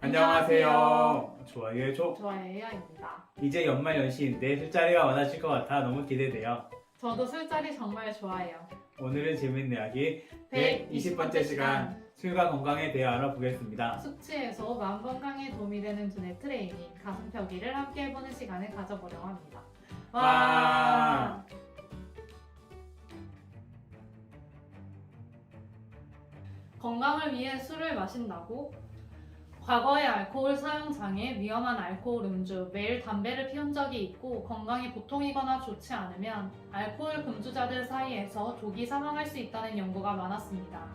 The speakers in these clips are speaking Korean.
안녕하세요. 좋아요의 좋아해요입니다. 이제 연말 연시인데 술자리가 많아질 것 같아 너무 기대돼요. 저도 술자리 정말 좋아해요. 오늘은 재밌는 이야기 120번째 120번째 시간 술과 건강에 대해 알아보겠습니다. 숙취해소, 마음 건강에 도움이 되는 두뇌 트레이닝, 가슴 펴기를 함께 해보는 시간을 가져보려고 합니다. 와! 건강을 위해 술을 마신다고? 과거의 알코올 사용 장애, 위험한 알코올 음주, 매일 담배를 피운 적이 있고 건강이 보통이거나 좋지 않으면 알코올 금주자들 사이에서 조기 사망할 수 있다는 연구가 많았습니다.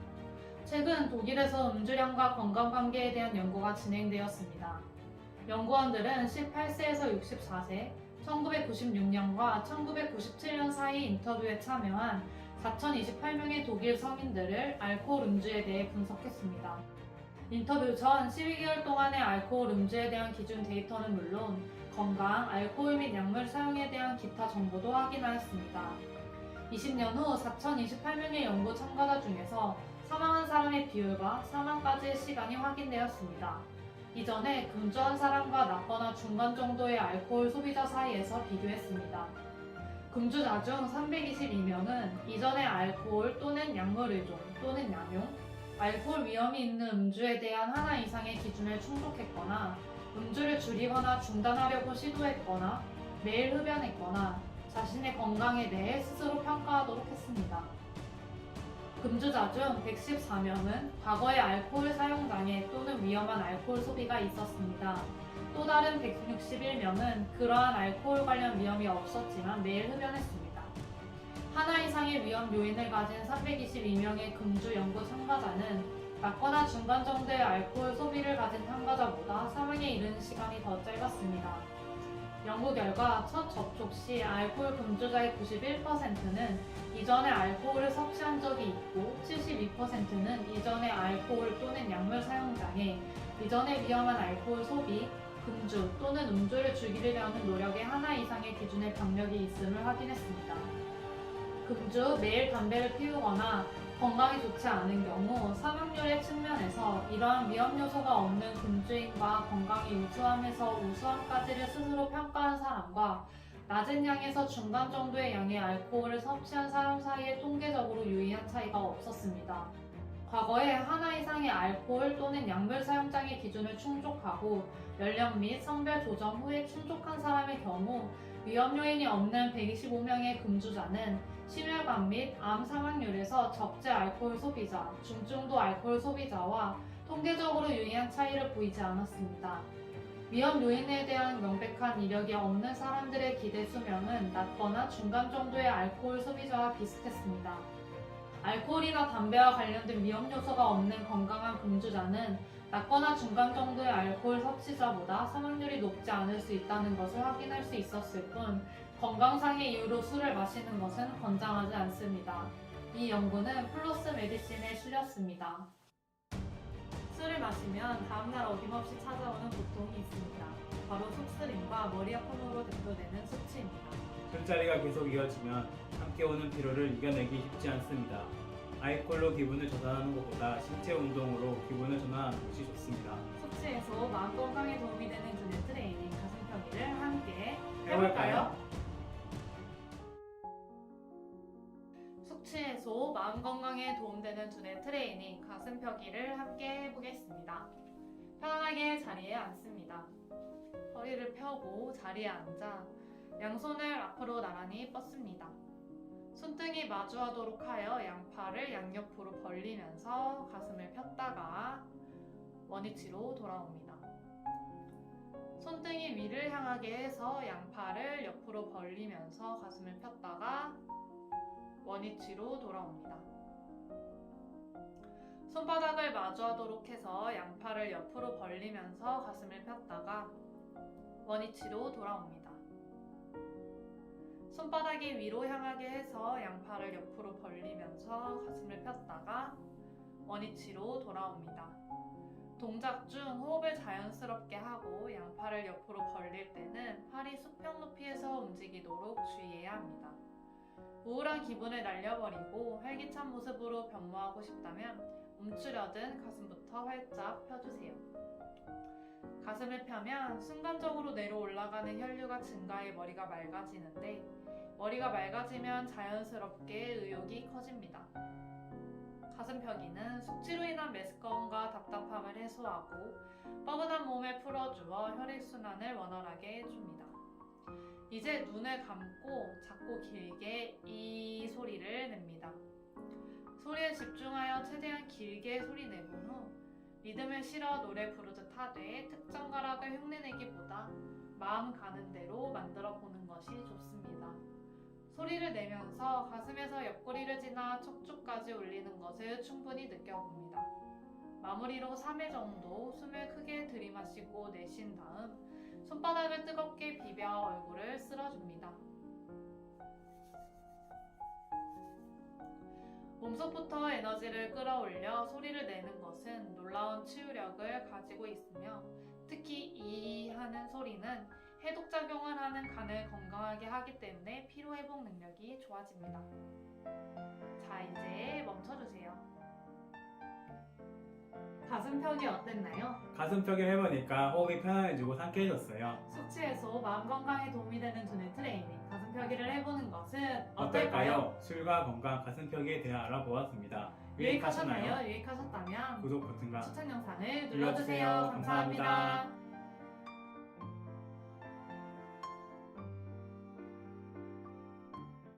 최근 독일에서 음주량과 건강 관계에 대한 연구가 진행되었습니다. 연구원들은 18세에서 64세, 1996년과 1997년 사이 인터뷰에 참여한 4,028명의 독일 성인들을 알코올 음주에 대해 분석했습니다. 인터뷰 전 12개월 동안의 알코올 음주에 대한 기준 데이터는 물론 건강, 알코올 및 약물 사용에 대한 기타 정보도 확인하였습니다. 20년 후 4,028명의 연구 참가자 중에서 사망한 사람의 비율과 사망까지의 시간이 확인되었습니다. 이전에 금주한 사람과 낮거나 중간 정도의 알코올 소비자 사이에서 비교했습니다. 금주자 중 322명은 이전에 알코올 또는 약물 의존 또는 양용, 알코올 위험이 있는 음주에 대한 하나 이상의 기준을 충족했거나 음주를 줄이거나 중단하려고 시도했거나 매일 흡연했거나 자신의 건강에 대해 스스로 평가하도록 했습니다. 금주자 중 114명은 과거의 알코올 사용 장애 또는 위험한 알코올 소비가 있었습니다. 또 다른 161명은 그러한 알코올 관련 위험이 없었지만 매일 흡연했습니다. 하나 이상의 위험 요인을 가진 322명의 금주 연구 참가자는 낮거나 중간 정도의 알코올 소비를 가진 참가자보다 사망에 이르는 시간이 더 짧았습니다. 연구 결과 첫 접촉 시 알코올 금주자의 91%는 이전에 알코올을 섭취한 적이 있고 72%는 이전에 알코올 또는 약물 사용 장애, 이전에 위험한 알코올 소비, 금주 또는 음주를 줄이려는 노력에 하나 이상의 기준의 병력이 있음을 확인했습니다. 금주, 매일 담배를 피우거나 건강이 좋지 않은 경우 사망률의 측면에서 이러한 위험 요소가 없는 금주인과 건강이 우수함에서 우수함까지를 스스로 평가한 사람과 낮은 양에서 중간 정도의 양의 알코올을 섭취한 사람 사이에 통계적으로 유의한 차이가 없었습니다. 과거에 하나 이상의 알코올 또는 약물 사용장의 기준을 충족하고 연령 및 성별 조정 후에 충족한 사람의 경우 위험 요인이 없는 125명의 금주자는 심혈관 및 암 사망률에서 적재 알코올 소비자, 중증도 알코올 소비자와 통계적으로 유의한 차이를 보이지 않았습니다. 위험 요인에 대한 명백한 이력이 없는 사람들의 기대 수명은 낮거나 중간 정도의 알코올 소비자와 비슷했습니다. 알코올이나 담배와 관련된 위험 요소가 없는 건강한 금주자는 낮거나 중간 정도의 알코올 섭취자보다 사망률이 높지 않을 수 있다는 것을 확인할 수 있었을 뿐 건강상의 이유로 술을 마시는 것은 권장하지 않습니다. 이 연구는 플로스 메디신에 실렸습니다. 술을 마시면 다음날 어김없이 찾아오는 고통이 있습니다. 바로 속쓰림과 머리 아픔으로 대표되는 숙취입니다. 술자리가 계속 이어지면 함께 오는 피로를 이겨내기 쉽지 않습니다. 알코올로 기분을 전환하는 것보다 신체 운동으로 기분을 전환하는 것이 좋습니다. 숙취해소, 마음 건강에 도움이 되는 두뇌 트레이닝, 가슴 펴기를 함께 해볼까요? 숙취해소, 마음 건강에 도움되는 두뇌 트레이닝, 가슴 펴기를 함께 해보겠습니다. 편안하게 자리에 앉습니다. 허리를 펴고 자리에 앉아 양손을 앞으로 나란히 뻗습니다. 손등이 마주하도록 하여 양팔을 양옆으로 벌리면서 가슴을 폈다가 원위치로 돌아옵니다. 손등이 위를 향하게 해서 양팔을 옆으로 벌리면서 가슴을 폈다가 원위치로 돌아옵니다. 손바닥을 마주하도록 해서 양팔을 옆으로 벌리면서 가슴을 폈다가 원위치로 돌아옵니다. 손바닥이 위로 향하게 해서 양팔을 옆으로 벌리면서 가슴을 폈다가 원위치로 돌아옵니다. 동작 중 호흡을 자연스럽게 하고 양팔을 옆으로 벌릴 때는 팔이 수평 높이에서 움직이도록 주의해야 합니다. 우울한 기분을 날려버리고 활기찬 모습으로 변모하고 싶다면 움츠려든 가슴부터 활짝 펴주세요. 가슴을 펴면 순간적으로 내려 올라가는 혈류가 증가해 머리가 맑아지는데 머리가 맑아지면 자연스럽게 의욕이 커집니다. 가슴 펴기는 숙취로 인한 메스꺼움과 답답함을 해소하고 뻐근한 몸을 풀어주어 혈액순환을 원활하게 해줍니다. 이제 눈을 감고 작고 길게 이 소리를 냅니다. 소리에 집중하여 최대한 길게 소리 내본 후 리듬을 실어 노래 부르듯 하되 특정 가락을 흉내내기보다 마음 가는 대로 만들어 보는 것이 좋습니다. 소리를 내면서 가슴에서 옆구리를 지나 척추까지 울리는 것을 충분히 느껴봅니다. 마무리로 3회 정도 숨을 크게 들이마시고 내쉰 다음 손바닥을 뜨겁게 비벼 얼굴을 쓸어줍니다. 몸속부터 에너지를 끌어올려 소리를 내는 것은 놀라운 치유력을 가지고 있으며 특히 이 하는 소리는 해독작용을 하는 간을 건강하게 하기 때문에 피로회복 능력이 좋아집니다. 자, 이제 멈춰주세요. 가슴 펴기 어땠나요? 가슴 펴기 해보니까 호흡이 편안해지고 상쾌해졌어요. 숙취 해소, 마음 건강에 도움이 되는 두뇌 트레이닝, 가슴 펴기를 해보는 것은 어떨까요? 술과 건강 가슴 펴기에 대해 알아보았습니다. 유익하셨나요? 유익하셨다면 구독 버튼과 추천 영상을 눌러주세요. 눌러주세요. 감사합니다. 감사합니다.